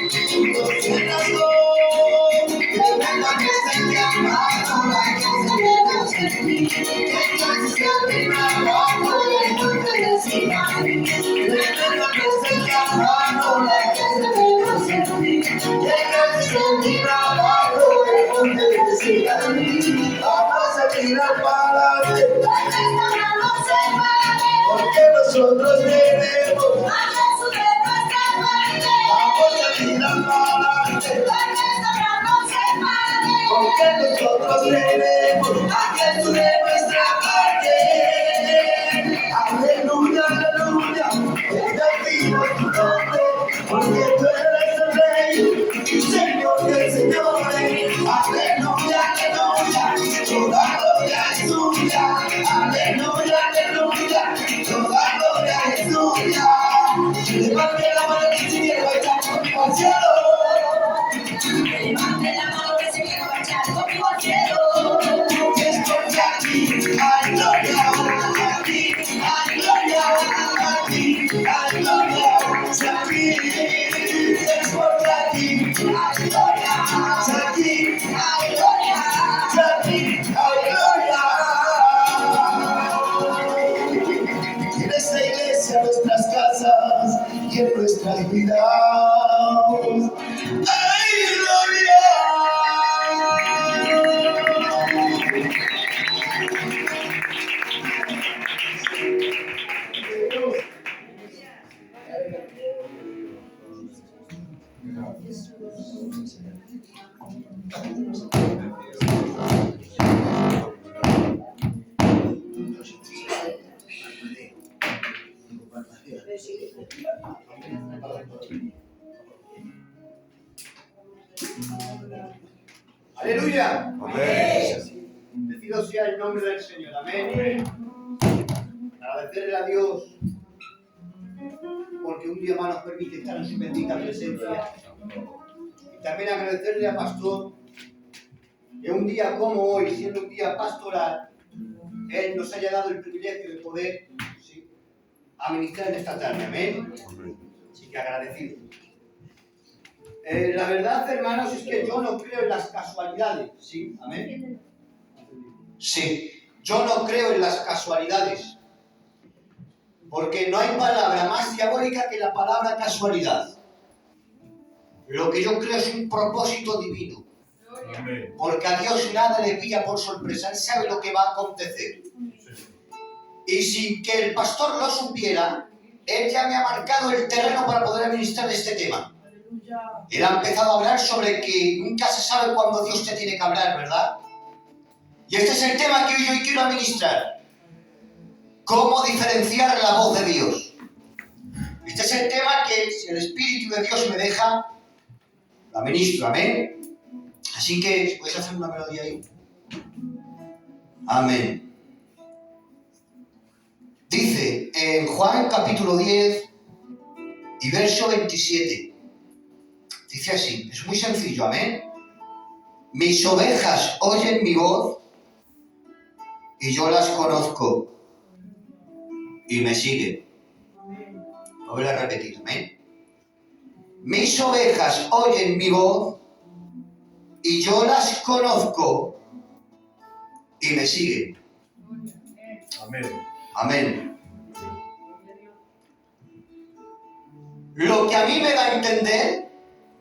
Porque nosotros tenemos vamos a tirar para adelante. Porque nosotros tenemos a Jesús de nuestra parte. Aleluya, aleluya, bendecimos tu nombre, porque tú eres el Rey, Señor de señores. Aleluya, aleluya, toda gloria es tuya. Aleluya, aleluya, toda gloria es tuya. Levante la mano que se quiere bailar conmigo al cielo. Levante la mano que se quiere bailar conmigo al cielo. Estoy aquí, hay gloria aquí, hay gloria aquí, hay gloria aquí. Estoy aquí, hay gloria aquí, hay gloria aquí, hay gloria. En esta iglesia, en nuestras casas y en nuestras vidas. ¡Ay, gloria! Aleluya. Amén. Bendito sea el nombre del Señor. Amén. Agradecerle a Dios porque un día más nos permite estar en su bendita presencia. Y también agradecerle al pastor que un día como hoy, siendo un día pastoral, Él nos haya dado el privilegio de poder administrar en esta tarde. Amén. Así que agradecido. La verdad, hermanos, es que yo no creo en las casualidades. ¿Sí? Amén. Sí, yo no creo en las casualidades. Porque no hay palabra más diabólica que la palabra casualidad. Lo que yo creo es un propósito divino. Amén. Porque a Dios nada le pilla por sorpresa. Él sabe lo que va a acontecer. Y sin que el pastor lo supiera, él ya me ha marcado el terreno para poder administrar este tema. Él ha empezado a hablar sobre que nunca se sabe cuándo Dios te tiene que hablar, ¿verdad? Y este es el tema que hoy quiero administrar. ¿Cómo diferenciar la voz de Dios? Este es el tema que, si el Espíritu de Dios me deja, lo administro, amén. Así que, ¿puedes hacer una melodía ahí? Amén. Dice en Juan capítulo 10 y verso 27. Dice así, es muy sencillo, amén. Mis ovejas oyen mi voz y yo las conozco y me siguen. Lo voy a repetir, amén. Mis ovejas oyen mi voz y yo las conozco y me siguen. Amén. Amén. Lo que a mí me da a entender,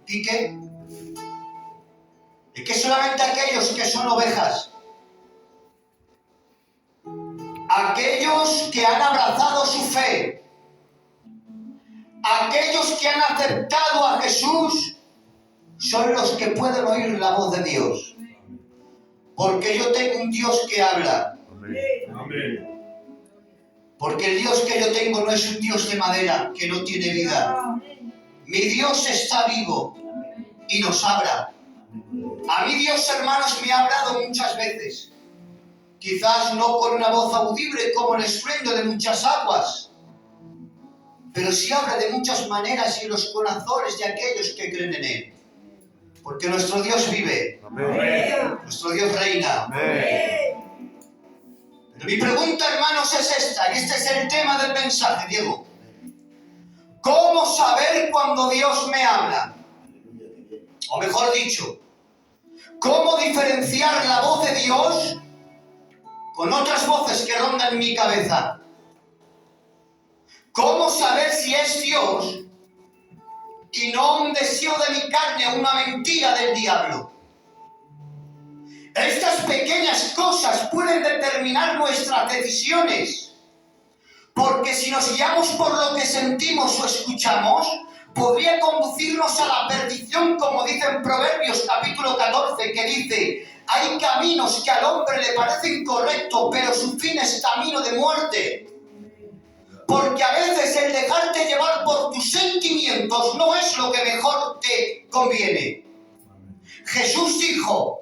Quique, es que solamente aquellos que son ovejas, aquellos que han abrazado su fe, aquellos que han aceptado a Jesús, son los que pueden oír la voz de Dios. Porque yo tengo un Dios que habla. Amén. Porque el Dios que yo tengo no es un Dios de madera que no tiene vida. Mi Dios está vivo y nos habla. A mí Dios, hermanos, me ha hablado muchas veces. Quizás no con una voz audible como el estruendo de muchas aguas, pero sí habla de muchas maneras y en los corazones de aquellos que creen en Él. Porque nuestro Dios vive. Amén. Nuestro Dios reina. Amén. Pero mi pregunta, hermanos, es esta, y este es el tema del mensaje, Diego. ¿Cómo saber cuando Dios me habla? o mejor dicho, cómo diferenciar la voz de Dios con otras voces que rondan mi cabeza. ¿Cómo saber si es Dios y no un deseo de mi carne, una mentira del diablo? Estas pequeñas cosas pueden determinar nuestras decisiones, porque si nos guiamos por lo que sentimos o escuchamos, podría conducirnos a la perdición, como dice en Proverbios capítulo 14, que dice: hay caminos que al hombre le parecen correctos, pero su fin es camino de muerte. Porque a veces el dejarte llevar por tus sentimientos no es lo que mejor te conviene. Jesús dijo: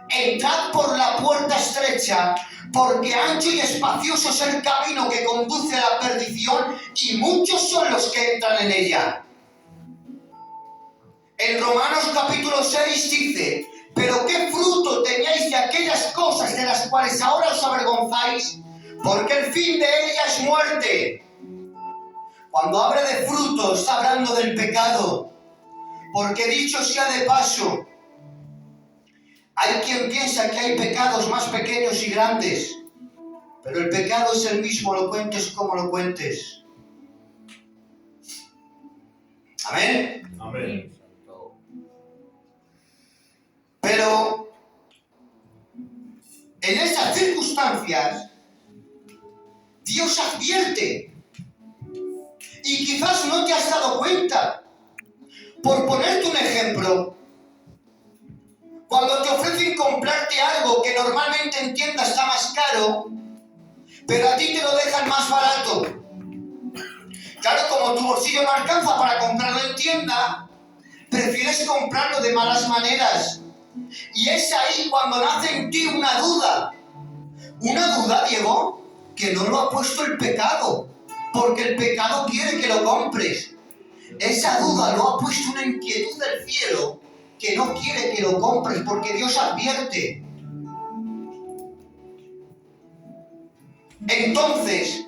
entrad por la puerta estrecha, porque ancho y espacioso es el camino que conduce a la perdición, y muchos son los que entran en ella. En Romanos capítulo 6 dice: pero qué fruto teníais de aquellas cosas de las cuales ahora os avergonzáis, porque el fin de ellas es muerte. Cuando habla de frutos, está hablando del pecado, porque dicho sea de paso, hay quien piensa que hay pecados más pequeños y grandes, pero el pecado es el mismo, lo cuentes como lo cuentes. ¿Amén? Amén. Pero en estas circunstancias, Dios advierte, y quizás no te has dado cuenta. Por ponerte un ejemplo, cuando te ofrecen comprarte algo que normalmente en tienda está más caro, pero a ti te lo dejan más barato. Claro, como tu bolsillo no alcanza para comprarlo en tienda, prefieres comprarlo de malas maneras. Y es ahí cuando nace en ti una duda. Una duda, Diego, que no lo ha puesto el pecado, porque el pecado quiere que lo compres. Esa duda lo ha puesto una inquietud del cielo, que no quiere que lo compres, porque Dios advierte. Entonces,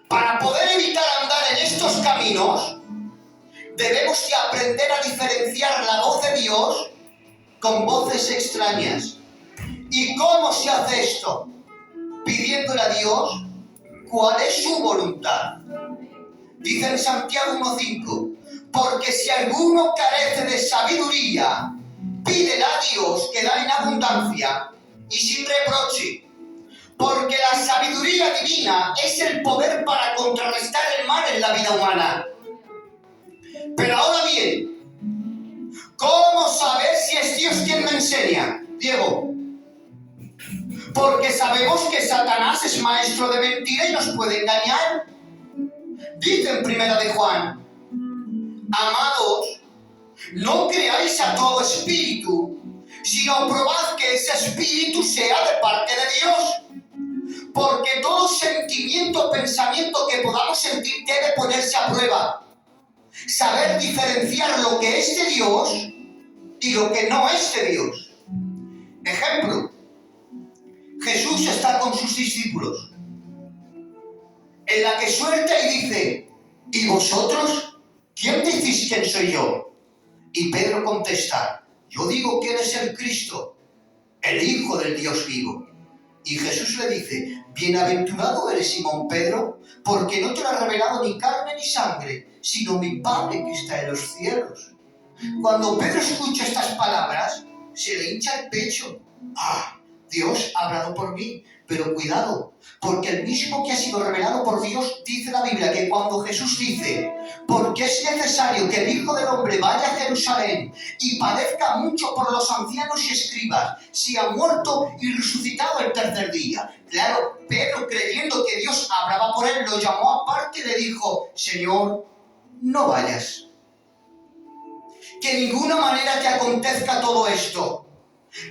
para poder evitar andar en estos caminos, debemos de aprender a diferenciar la voz de Dios con voces extrañas. ¿Y cómo se hace esto? Pidiéndole a Dios cuál es su voluntad. Dice en Santiago 1:5: porque si alguno carece de sabiduría, pídele a Dios que da en abundancia y sin reproche. Porque la sabiduría divina es el poder para contrarrestar el mal en la vida humana. Pero ahora bien, ¿cómo saber si es Dios quien me enseña, Diego? Porque sabemos que Satanás es maestro de mentira y nos puede engañar. Dice en 1 de Juan: amados, no creáis a todo espíritu, sino probad que ese espíritu sea de parte de Dios. Porque todo sentimiento o pensamiento que podamos sentir debe ponerse a prueba. Saber diferenciar lo que es de Dios y lo que no es de Dios. Ejemplo: Jesús está con sus discípulos, en la que suelta y dice: ¿y vosotros? ¿Quién decís quién soy yo? Y Pedro contesta: yo digo que eres el Cristo, el Hijo del Dios vivo. Y Jesús le dice: bienaventurado eres, Simón Pedro, porque no te lo ha revelado ni carne ni sangre, sino mi Padre que está en los cielos. Cuando Pedro escucha estas palabras, se le hincha el pecho. ¡Ah! Dios ha hablado por mí. Pero cuidado, porque el mismo que ha sido revelado por Dios, dice la Biblia, que cuando Jesús dice: porque es necesario que el Hijo del Hombre vaya a Jerusalén y padezca mucho por los ancianos y escribas, sea muerto y resucitado el tercer día. Claro, Pedro, creyendo que Dios hablaba por él, lo llamó aparte y le dijo: Señor, no vayas. Que de ninguna manera te acontezca todo esto.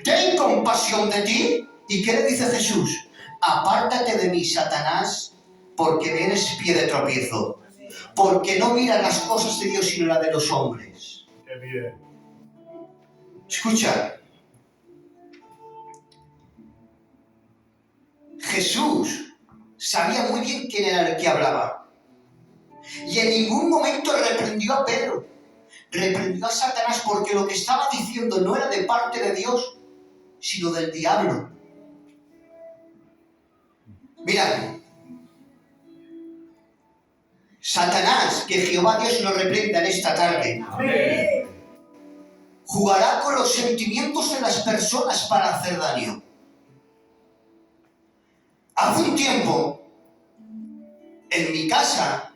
Ten compasión de ti. ¿Y qué le dice Jesús? Apártate de mí, Satanás, porque me eres pie de tropiezo. Porque no miras las cosas de Dios sino las de los hombres. Qué bien. Escucha. Jesús sabía muy bien quién era el que hablaba. Y en ningún momento reprendió a Pedro. reprendió a Satanás porque lo que estaba diciendo no era de parte de Dios, sino del diablo. Mira, Satanás, que Jehová Dios lo reprenda en esta tarde, jugará con los sentimientos de las personas para hacer daño. Hace un tiempo, en mi casa,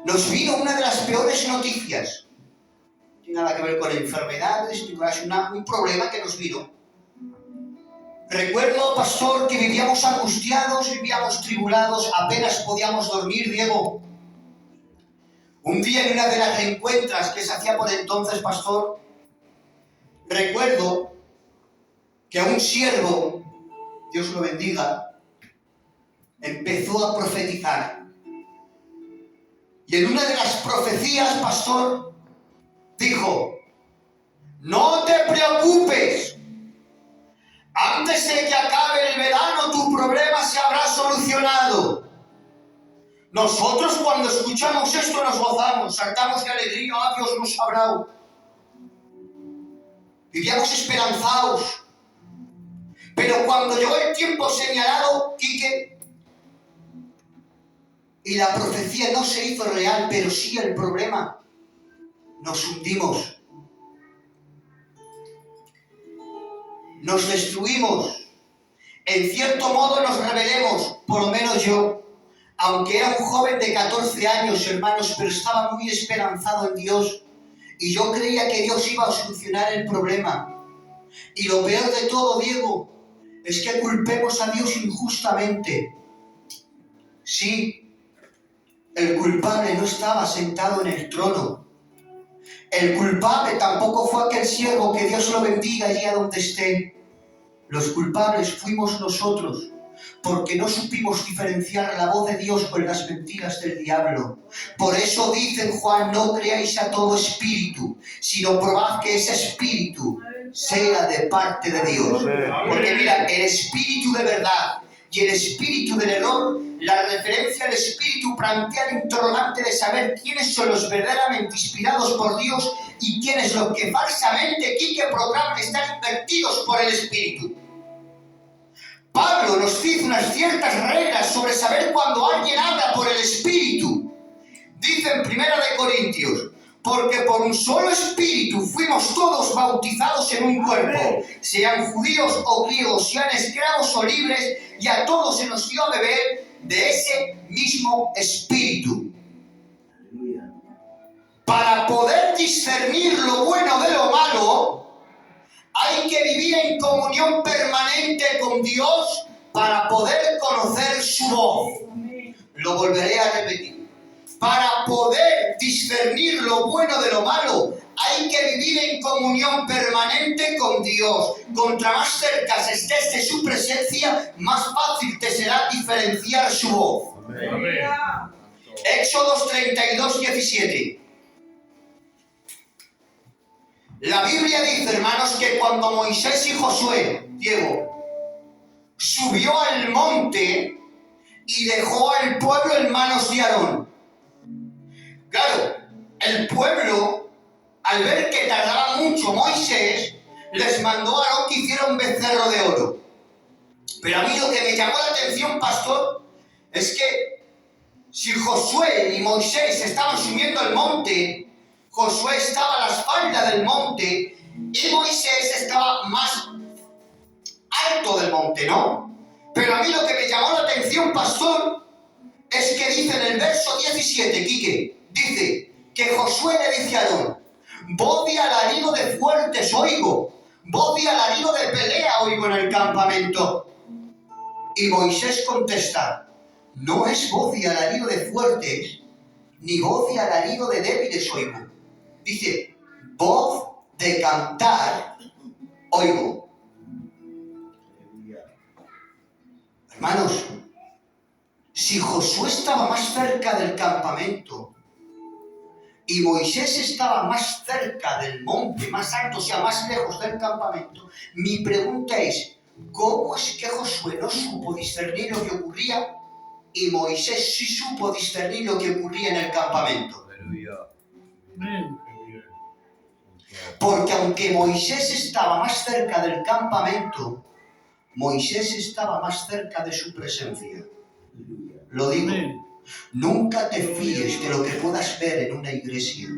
nos vino una de las peores noticias. No tiene nada que ver con enfermedades, es un problema que nos vino. Recuerdo, pastor, que vivíamos angustiados, vivíamos tribulados, apenas podíamos dormir, Diego. Un día en una de las reencuentras que se hacía por entonces, pastor, recuerdo que un siervo, Dios lo bendiga, empezó a profetizar. Y en una de las profecías, pastor, dijo: no te preocupes, antes de que acabe el verano tu problema se habrá solucionado. Nosotros cuando escuchamos esto nos gozamos, saltamos de alegría, ¡ah, Dios nos ha hablado! Vivíamos esperanzados. Pero cuando llegó el tiempo señalado, Quique, y la profecía no se hizo real, pero sí el problema, nos hundimos. Nos destruimos. En cierto modo nos rebelemos, por lo menos yo. Aunque era un joven de 14 años, hermanos, pero estaba muy esperanzado en Dios. Y yo creía que Dios iba a solucionar el problema. Y lo peor de todo, Diego, es que culpemos a Dios injustamente. Sí, el culpable no estaba sentado en el trono. El culpable tampoco fue aquel siervo, que Dios lo bendiga allí a donde esté. Los culpables fuimos nosotros, porque no supimos diferenciar la voz de Dios con las mentiras del diablo. Por eso dice en Juan: no creáis a todo espíritu, sino probad que ese espíritu sea de parte de Dios. Porque mira, el espíritu de verdad y el espíritu del error, la referencia al espíritu plantea el interrogante de saber quiénes son los verdaderamente inspirados por Dios y quiénes los que falsamente, Quique, proclaman estar invertidos por el espíritu. Pablo nos dice unas ciertas reglas sobre saber cuando alguien habla por el espíritu. Dice en 1 Corintios: porque por un solo espíritu fuimos todos bautizados en un cuerpo, sean judíos o griegos, sean esclavos o libres, y a todos se nos dio a beber de ese mismo espíritu. Para poder discernir lo bueno de lo malo, hay que vivir en comunión permanente con Dios para poder conocer su voz. Lo volveré a repetir. Para poder discernir lo bueno de lo malo, hay que vivir en comunión permanente con Dios. Contra más cerca estés de su presencia, más fácil te será diferenciar su voz. Amén. Éxodo 32, 17. La Biblia dice, hermanos, que cuando Moisés y Josué, Diego, subió al monte y dejó al pueblo en manos de Aarón. Claro, el pueblo, al ver que tardaba mucho Moisés, les mandó a Aarón que hiciera un becerro de oro. Pero a mí lo que me llamó la atención, pastor, es que si Josué y Moisés estaban subiendo al monte, Josué estaba a la espalda del monte y Moisés estaba más alto del monte, ¿no? Pero a mí lo que me llamó la atención, pastor, es que dice en el verso 17, Quique, dice que Josué le dice a Aarón: voz de alarido de fuertes oigo, voz de alarido de pelea oigo en el campamento. Y Moisés contesta: no es voz de alarido de fuertes, ni voz de alarido de débiles oigo. Dice, voz de cantar oigo. Hermanos, si Josué estaba más cerca del campamento y Moisés estaba más cerca del monte, más alto, o sea, más lejos del campamento, mi pregunta es, ¿cómo es que Josué no supo discernir lo que ocurría y Moisés sí supo discernir lo que ocurría en el campamento? Porque aunque Moisés estaba más cerca del campamento, Moisés estaba más cerca de su presencia. Lo digo, nunca te fíes de lo que puedas ver en una iglesia.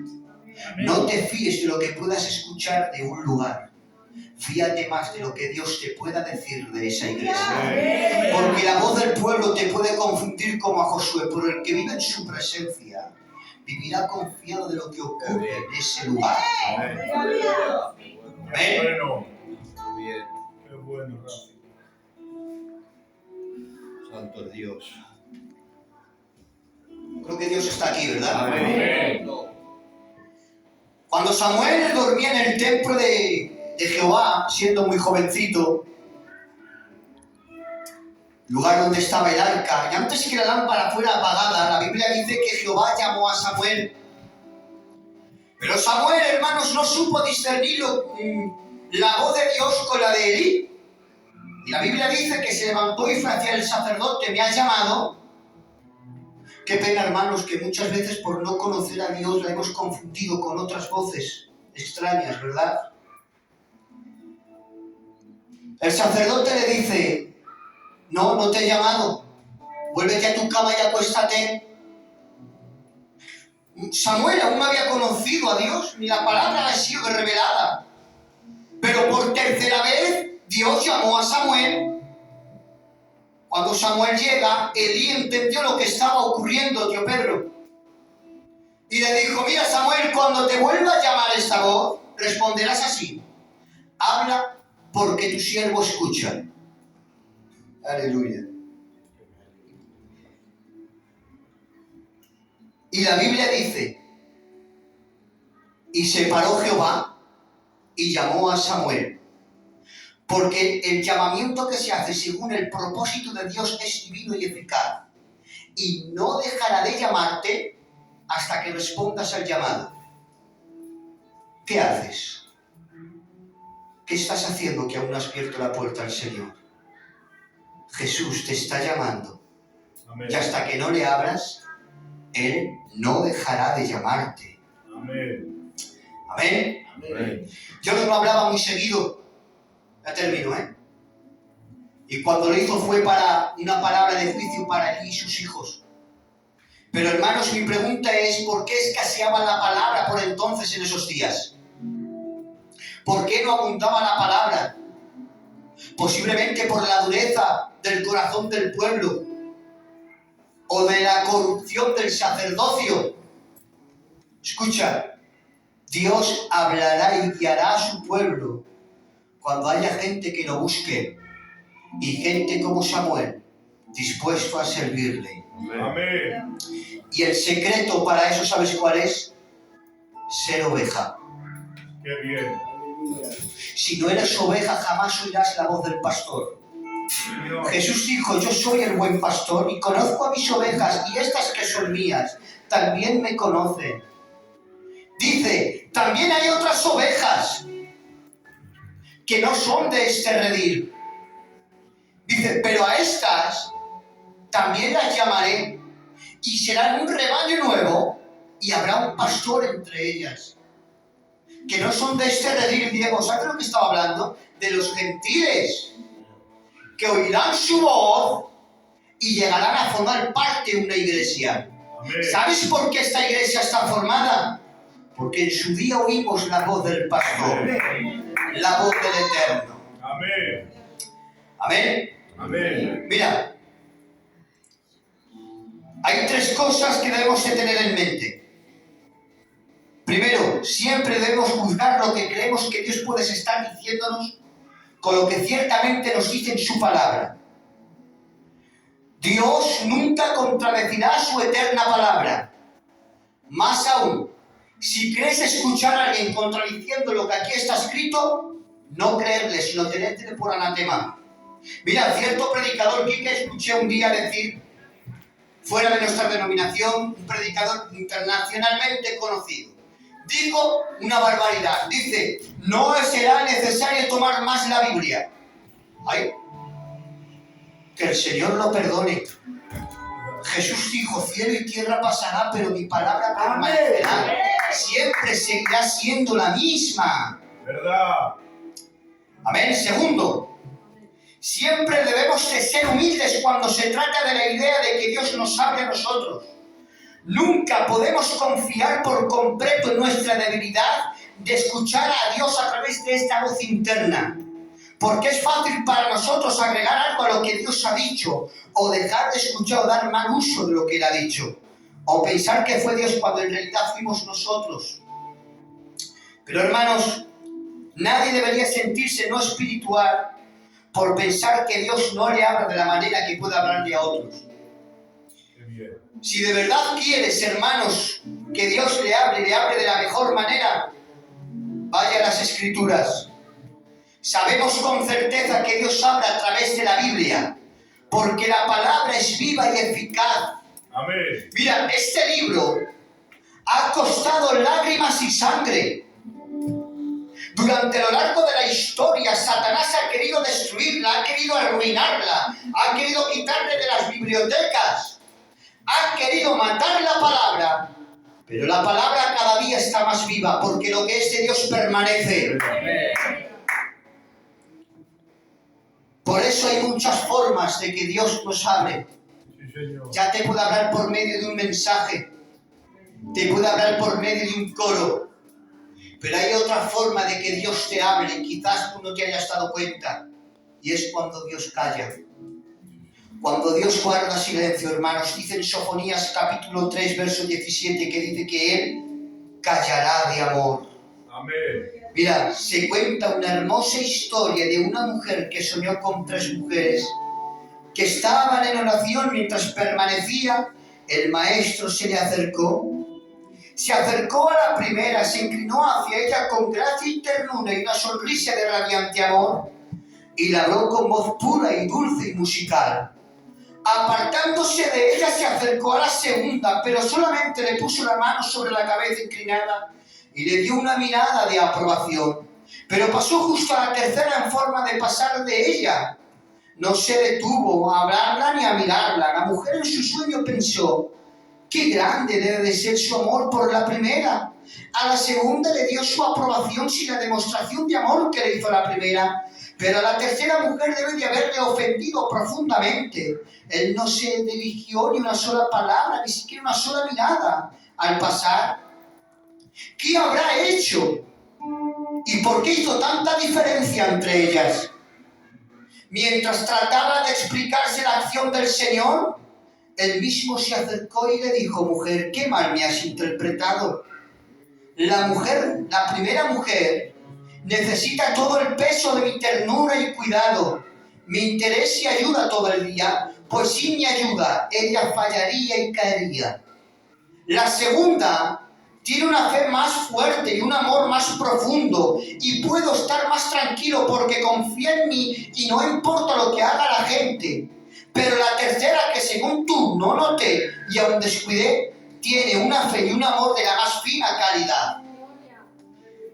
No te fíes de lo que puedas escuchar de un lugar. Fíjate más de lo que Dios te pueda decir de esa iglesia. Porque la voz del pueblo te puede confundir como a Josué, pero el que vive en su presencia vivirá confiado de lo que ocurre en ese lugar. Amén. Amén. Qué bueno. Santo Dios. Creo que Dios está aquí, ¿verdad? Amén. Cuando Samuel dormía en el templo de Jehová, siendo muy jovencito, lugar donde estaba el arca, y antes que la lámpara fuera apagada, la Biblia dice que Jehová llamó a Samuel. Pero Samuel, hermanos, no supo discernir la voz de Dios con la de Elí. Y la Biblia dice que se levantó y fue hacia el sacerdote: me ha llamado. Qué pena, hermanos, que muchas veces por no conocer a Dios la hemos confundido con otras voces extrañas, ¿verdad? El sacerdote le dice: no te he llamado, vuélvete a tu cama y acuéstate. Samuel aún no había conocido a Dios, ni la palabra le ha sido revelada. Pero por tercera vez Dios llamó a Samuel. Cuando Samuel llega, Elí entendió lo que estaba ocurriendo, tío Pedro. Y le dijo: mira, Samuel, cuando te vuelva a llamar esta voz, responderás así: habla, porque tu siervo escucha. Aleluya. Y la Biblia dice: y se paró Jehová y llamó a Samuel. Porque el llamamiento que se hace según el propósito de Dios es divino y eficaz. Y no dejará de llamarte hasta que respondas al llamado. ¿Qué haces? ¿Qué estás haciendo que aún no has abierto la puerta al Señor? Jesús te está llamando. Amén. Y hasta que no le abras, Él no dejará de llamarte. Amén. Amén. Amén. Yo no lo hablaba muy seguido. Ya termino, Y cuando lo hizo fue para una palabra de juicio para él y sus hijos. Pero hermanos, mi pregunta es: ¿por qué escaseaba la palabra por entonces en esos días? ¿Por qué no abundaba la palabra? Posiblemente por la dureza del corazón del pueblo o de la corrupción del sacerdocio. Escucha, Dios hablará y guiará a su pueblo cuando haya gente que lo busque y gente como Samuel dispuesto a servirle. Amén. Y el secreto para eso, ¿sabes cuál es? Ser oveja. Qué bien. Si no eres oveja, jamás oirás la voz del pastor. Jesús dijo: yo soy el buen pastor y conozco a mis ovejas, y estas que son mías también me conocen. Dice: también hay otras ovejas que no son de este redil. Dice: pero a estas también las llamaré, y serán un rebaño nuevo, y habrá un pastor entre ellas. Que no son de este redil, Diego. ¿Sabes de lo que estaba hablando? De los gentiles, que oirán su voz y llegarán a formar parte de una iglesia. Amén. ¿Sabes por qué esta iglesia está formada? Porque en su día oímos la voz del pastor, la voz del Eterno. Amén. Amén. Amén. Mira, hay tres cosas que debemos de tener en mente. Primero, siempre debemos juzgar lo que creemos que Dios puede estar diciéndonos con lo que ciertamente nos dice en su palabra. Dios nunca contradecirá su eterna palabra. Más aún, si crees escuchar a alguien contradiciendo lo que aquí está escrito, no creerle, sino tenértele por anatema. Mira, cierto predicador que escuché un día decir, fuera de nuestra denominación, un predicador internacionalmente conocido, dijo una barbaridad. Dice: no será necesario tomar más la Biblia. Ay, que el Señor lo perdone. Jesús dijo: cielo y tierra pasará, pero mi palabra permanecerá. siempre seguirá siendo la misma. ¿Verdad? Amén. Segundo, siempre debemos de ser humildes cuando se trata de la idea de que Dios nos hable a nosotros. Nunca podemos confiar por completo en nuestra debilidad de escuchar a Dios a través de esta voz interna. Porque es fácil para nosotros agregar algo a lo que Dios ha dicho, o dejar de escuchar o dar mal uso de lo que Él ha dicho, o pensar que fue Dios cuando en realidad fuimos nosotros. Pero hermanos, nadie debería sentirse no espiritual por pensar que Dios no le habla de la manera que puede hablarle a otros. Qué bien. Si de verdad quieres, hermanos, que Dios le hable de la mejor manera, vaya a las Escrituras. Sabemos con certeza que Dios habla a través de la Biblia, porque la palabra es viva y eficaz. Amén. Mira, este libro ha costado lágrimas y sangre. Durante lo largo de la historia, Satanás ha querido destruirla, ha querido arruinarla, ha querido quitarle de las bibliotecas, ha querido matar la palabra, pero la palabra cada día está más viva, porque lo que es de Dios permanece. Amén. Por eso hay muchas formas de que Dios nos hable. Sí, Señor. Ya te puede hablar por medio de un mensaje, te puede hablar por medio de un coro, pero hay otra forma de que Dios te hable, quizás tú no te hayas dado cuenta, y es cuando Dios calla. Cuando Dios guarda silencio, hermanos. Dice en Sofonías capítulo 3, verso 17, que dice que Él callará de amor. Amén. Mira, se cuenta una hermosa historia de una mujer que soñó con 3 mujeres que estaban en oración mientras permanecía. El maestro se le acercó. Se acercó a la primera, se inclinó hacia ella con gracia y ternura y una sonrisa de radiante amor, y la habló con voz pura y dulce y musical. Apartándose de ella, se acercó a la segunda, pero solamente le puso la mano sobre la cabeza inclinada y le dio una mirada de aprobación. Pero pasó justo a la tercera en forma de pasar de ella. No se detuvo a hablarla ni a mirarla. La mujer en su sueño pensó: qué grande debe de ser su amor por la primera. A la segunda le dio su aprobación sin la demostración de amor que le hizo la primera. Pero a la tercera mujer debe de haberle ofendido profundamente. Él no se dirigió ni una sola palabra, ni siquiera una sola mirada al pasar. ¿Qué habrá hecho? ¿Y por qué hizo tanta diferencia entre ellas? Mientras trataba de explicarse la acción del Señor, Él mismo se acercó y le dijo: mujer, qué mal me has interpretado. La primera mujer, necesita todo el peso de mi ternura y cuidado, mi interés y ayuda todo el día, pues sin mi ayuda ella fallaría y caería. La segunda tiene una fe más fuerte y un amor más profundo, y puedo estar más tranquilo porque confía en mí y no importa lo que haga la gente. Pero la tercera, que según tú no noté y aún descuidé, tiene una fe y un amor de la más fina calidad.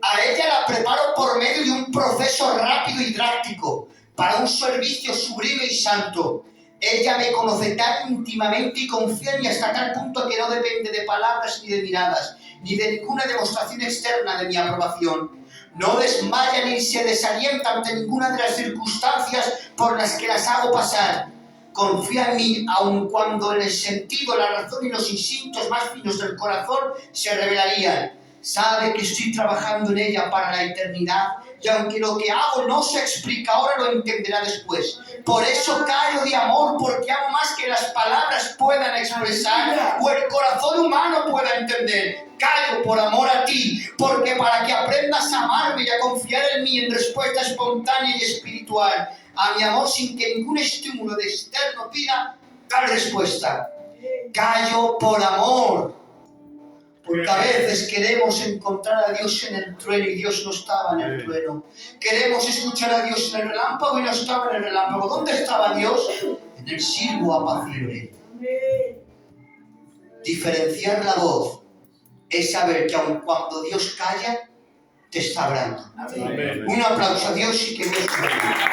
A ella la preparo por medio de un proceso rápido y drástico para un servicio sublime y santo. Ella me conoce tan íntimamente y confía en mí hasta tal punto que no depende de palabras ni de miradas, ni de ninguna demostración externa de mi aprobación. No desmaya ni se desalienta ante ninguna de las circunstancias por las que las hago pasar. Confía en mí aun cuando el sentido, la razón y los instintos más finos del corazón se revelarían. Sabe que estoy trabajando en ella para la eternidad, y aunque lo que hago no se explica ahora, lo entenderá después. Por eso callo de amor, porque amo más que las palabras puedan expresar o el corazón humano pueda entender. Callo por amor a ti, porque para que aprendas a amarme y a confiar en mí en respuesta espontánea y espiritual a mi amor, sin que ningún estímulo de externo pida tal respuesta. Callo por amor. Porque a veces queremos encontrar a Dios en el trueno y Dios no estaba en el trueno. Queremos escuchar a Dios en el relámpago y no estaba en el relámpago. ¿Dónde estaba Dios? En el silbo apacible. Diferenciar la voz es saber que aun cuando Dios calla, te está hablando. Amén. Un aplauso a Dios y que Dios te bendiga.